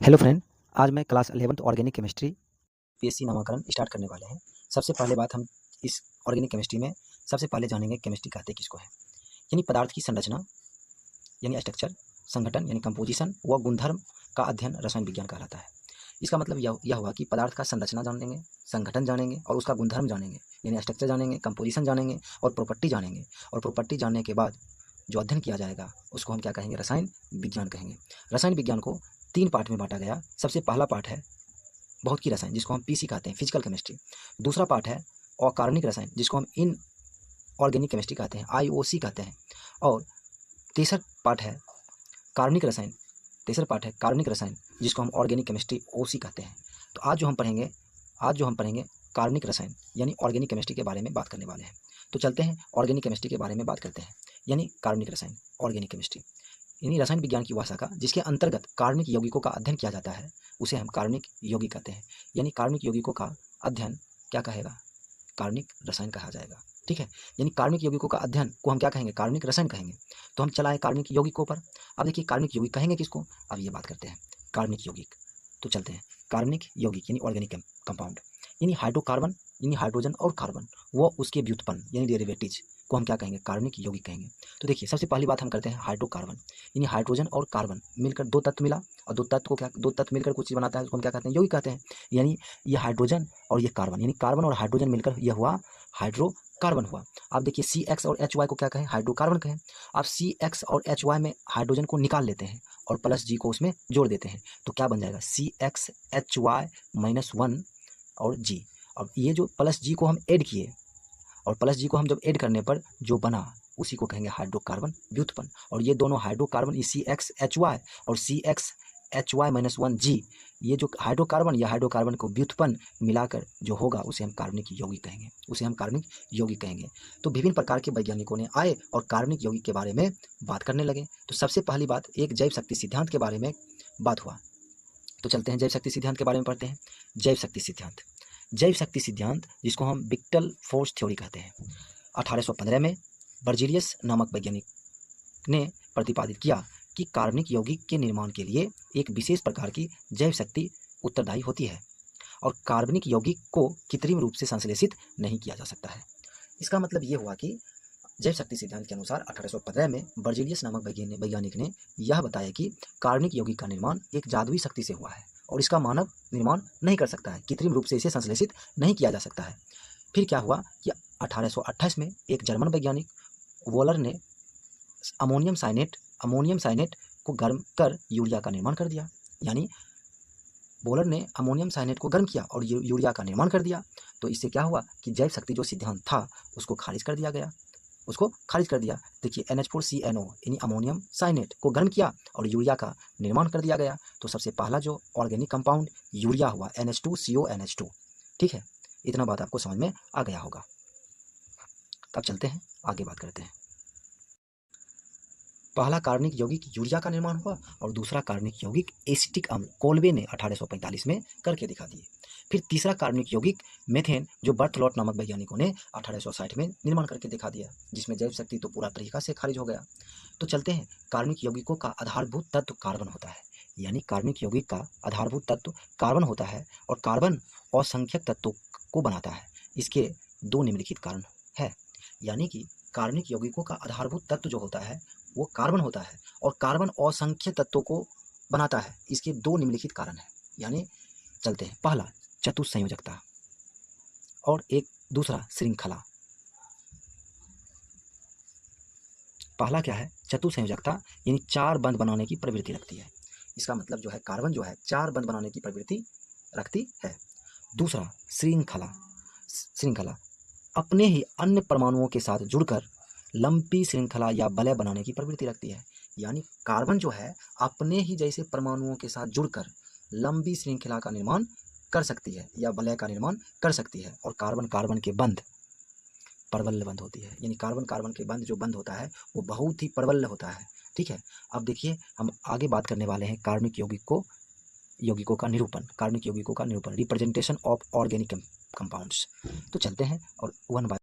Hello friend, आज मैं class 11th organic chemistry PSC नामाकरण स्टार्ट करने वाले हैं। सबसे पहले बात हम इस ऑर्गेनिक केमिस्ट्री में सबसे पहले जानेंगे केमिस्ट्री कहते किसको है। यानी पदार्थ की संरचना यानी स्ट्रक्चर, संगठन यानी कंपोजिशन व गुणधर्म का अध्ययन रसायन विज्ञान कहलाता है। इसका मतलब यह हुआ कि पदार्थ का संरचना जानेंगे, संगठन जानेंगे और उसका गुणधर्म जानेंगे, यानी स्ट्रक्चर जानेंगे, कंपोजिशन जानेंगे और प्रॉपर्टी जानेंगे। और प्रॉपर्टी जानने के बाद जो अध्ययन किया जाएगा उसको हम क्या कहेंगे? रसायन विज्ञान कहेंगे। रसायन विज्ञान को 3 पार्ट में बांटा गया। सबसे पहला पार्ट है बहुत की रसायन, जिसको हम पीसी कहते हैं, फिजिकल केमिस्ट्री। दूसरा पार्ट है अकार्बनिक रसायन, जिसको हम इन ऑर्गेनिक केमिस्ट्री कहते हैं, आईओसी कहते हैं। और तीसरा पार्ट है कार्बनिक रसायन, जिसको हम ऑर्गेनिक केमिस्ट्री ओसी कहते हैं। तो आज जो हम पढ़ेंगे कार्बनिक रसायन यानी ऑर्गेनिक केमिस्ट्री के बारे में बात करने वाले हैं। तो चलते हैं ऑर्गेनिक केमिस्ट्री के बारे में बात करते हैं। यानी कार्बनिक रसायन, ऑर्गेनिक केमिस्ट्री यानी रसायन विज्ञान की वह शाखा जिसके अंतर्गत कार्बनिक यौगिकों का अध्ययन किया जाता है, उसे हम कार्बनिक यौगिक कहते हैं। यानी कार्बनिक यौगिकों का अध्ययन क्या कहेगा? कार्बनिक रसायन कहा जाएगा। ठीक है, यानी कार्बनिक यौगिकों का अध्ययन को हम क्या कहेंगे? कार्बनिक रसायन कहेंगे। तो हम चलाएं कार्बनिक यौगिकों पर। अब देखिए कार्बनिक यौगिक कहेंगे किसको? अब ये बात करते हैं कार्बनिक यौगिक। तो चलते हैं कार्बनिक यौगिक यानी ऑर्गेनिक कंपाउंड, यानी हाइड्रोकार्बन यानी हाइड्रोजन और कार्बन व उसके व्युत्पन्न यानी डेरिवेटिव्स को हम क्या कहेंगे? कार्बनिक यौगिक कहेंगे। तो देखिए सबसे पहली बात हम करते हैं हाइड्रोकार्बन, यानी हाइड्रोजन और कार्बन मिलकर 2 तत्व मिला और 2 तत्व मिलकर कुछ चीज़ बनाता है, उसको हम क्या कहते हैं? यौगिक कहते हैं। यानी ये हाइड्रोजन और ये कार्बन, यानी कार्बन और हाइड्रोजन मिलकर यह हुआ हाइड्रोकार्बन हुआ। आप देखिए CX और HY को क्या कहें? हाइड्रोकार्बन कहें। आप CX और HY में हाइड्रोजन को निकाल लेते हैं और प्लस G को उसमें जोड़ देते हैं, तो क्या बन जाएगा? CXHY-1 और G। अब ये जो प्लस G को हम ऐड किए और प्लस G को हम जब ऐड करने पर जो बना उसी को कहेंगे हाइड्रोकार्बन व्युत्पन्न। और ये दोनों हाइड्रोकार्बन, ये CXHY और CXHY-1G, ये जो हाइड्रोकार्बन या हाइड्रोकार्बन को व्युत्पन्न मिलाकर जो होगा उसे हम कार्बनिक यौगिक कहेंगे। तो विभिन्न प्रकार के वैज्ञानिकों ने आए और कार्बनिक यौगिक के बारे में बात करने लगे। तो सबसे पहली बात एक जैव शक्ति सिद्धांत के बारे में बात हुआ। तो चलते हैं जैव शक्ति सिद्धांत के बारे में पढ़ते हैं। जैव शक्ति सिद्धांत जिसको हम विक्टर फोर्स थ्योरी कहते हैं, 1815 में बर्जीलियस नामक वैज्ञानिक ने प्रतिपादित किया कि कार्बनिक यौगिक के निर्माण के लिए एक विशेष प्रकार की जैव शक्ति उत्तरदायी होती है और कार्बनिक यौगिक को कृत्रिम रूप से संश्लेषित नहीं किया जा सकता है। इसका मतलब ये हुआ कि जैव शक्ति सिद्धांत के अनुसार 1815 में बर्जीलियस नामक वैज्ञानिक ने यह बताया कि कार्बनिक यौगिक का निर्माण एक जादुई शक्ति से हुआ है और इसका मानव निर्माण नहीं कर सकता है, कृत्रिम रूप से इसे संश्लेषित नहीं किया जा सकता है। फिर क्या हुआ कि 1828 में एक जर्मन वैज्ञानिक वोलर ने अमोनियम साइनेट को गर्म कर यूरिया का निर्माण कर दिया। यानी वोलर ने अमोनियम साइनेट को गर्म किया और यूरिया का निर्माण कर दिया। तो इससे क्या हुआ कि जैव शक्ति जो सिद्धांत था उसको खारिज कर दिया। देखिए NH4CNO यानी अमोनियम साइनेट को गर्म किया और यूरिया का निर्माण कर दिया गया। तो सबसे पहला जो ऑर्गेनिक कंपाउंड यूरिया हुआ NH2CONH2। ठीक है, इतना बात आपको समझ में आ गया होगा। अब चलते हैं आगे बात करते हैं। पहला कार्बनिक यौगिक यूरिया का निर्माण हुआ और दूसरा कार्बनिक यौगिक एसिटिक अम्ल कोल्बे ने 1845 में करके दिखा दिए। फिर तीसरा कार्बनिक यौगिक मेथेन जो बर्थलोट नामक वैज्ञानिकों ने 1860 में निर्माण करके दिखा दिया, जिसमें जैव शक्ति तो पूरा तरीका से खारिज हो गया। तो चलते हैं कार्बनिक यौगिकों का आधारभूत तत्व कार्बन होता है, यानी कार्बनिक यौगिक का आधारभूत तत्व कार्बन होता है और कार्बन असंख्यक तत्वों को बनाता है। इसके 2 निम्नलिखित कारण है, यानी कि कार्बनिक यौगिकों का आधारभूत तत्व जो होता है वो कार्बन होता है और कार्बन असंख्य तत्वों को बनाता है। इसके 2 निम्नलिखित कारण हैं। यानी चलते हैं, पहला चतुस्संयोजकता और एक दूसरा श्रृंखला। पहला क्या है? चतुस्संयोजकता, यानी 4 बंध बनाने की प्रवृत्ति रखती है। इसका मतलब जो है कार्बन जो है 4 बंध बनाने की प्रवृत्ति रखती है। दूसरा श्रृंखला अपने ही अन्य परमाणुओं के साथ जुड़कर लंबी श्रृंखला या वलय बनाने की प्रवृत्ति रखती है। यानी कार्बन जो है अपने ही जैसे परमाणुओं के साथ जुड़कर लंबी श्रृंखला का निर्माण कर सकती है या वलय का निर्माण कर सकती है। और कार्बन के बंध प्रबल बंध होती है, यानी कार्बन के बंध जो बंध होता है वो बहुत ही प्रबल होता है। ठीक है, अब देखिए हम आगे बात करने वाले हैं कार्बनिक यौगिकों का निरूपण, रिप्रेजेंटेशन ऑफ ऑर्गेनिक कंपाउंड्स। तो चलते हैं और 1 बाय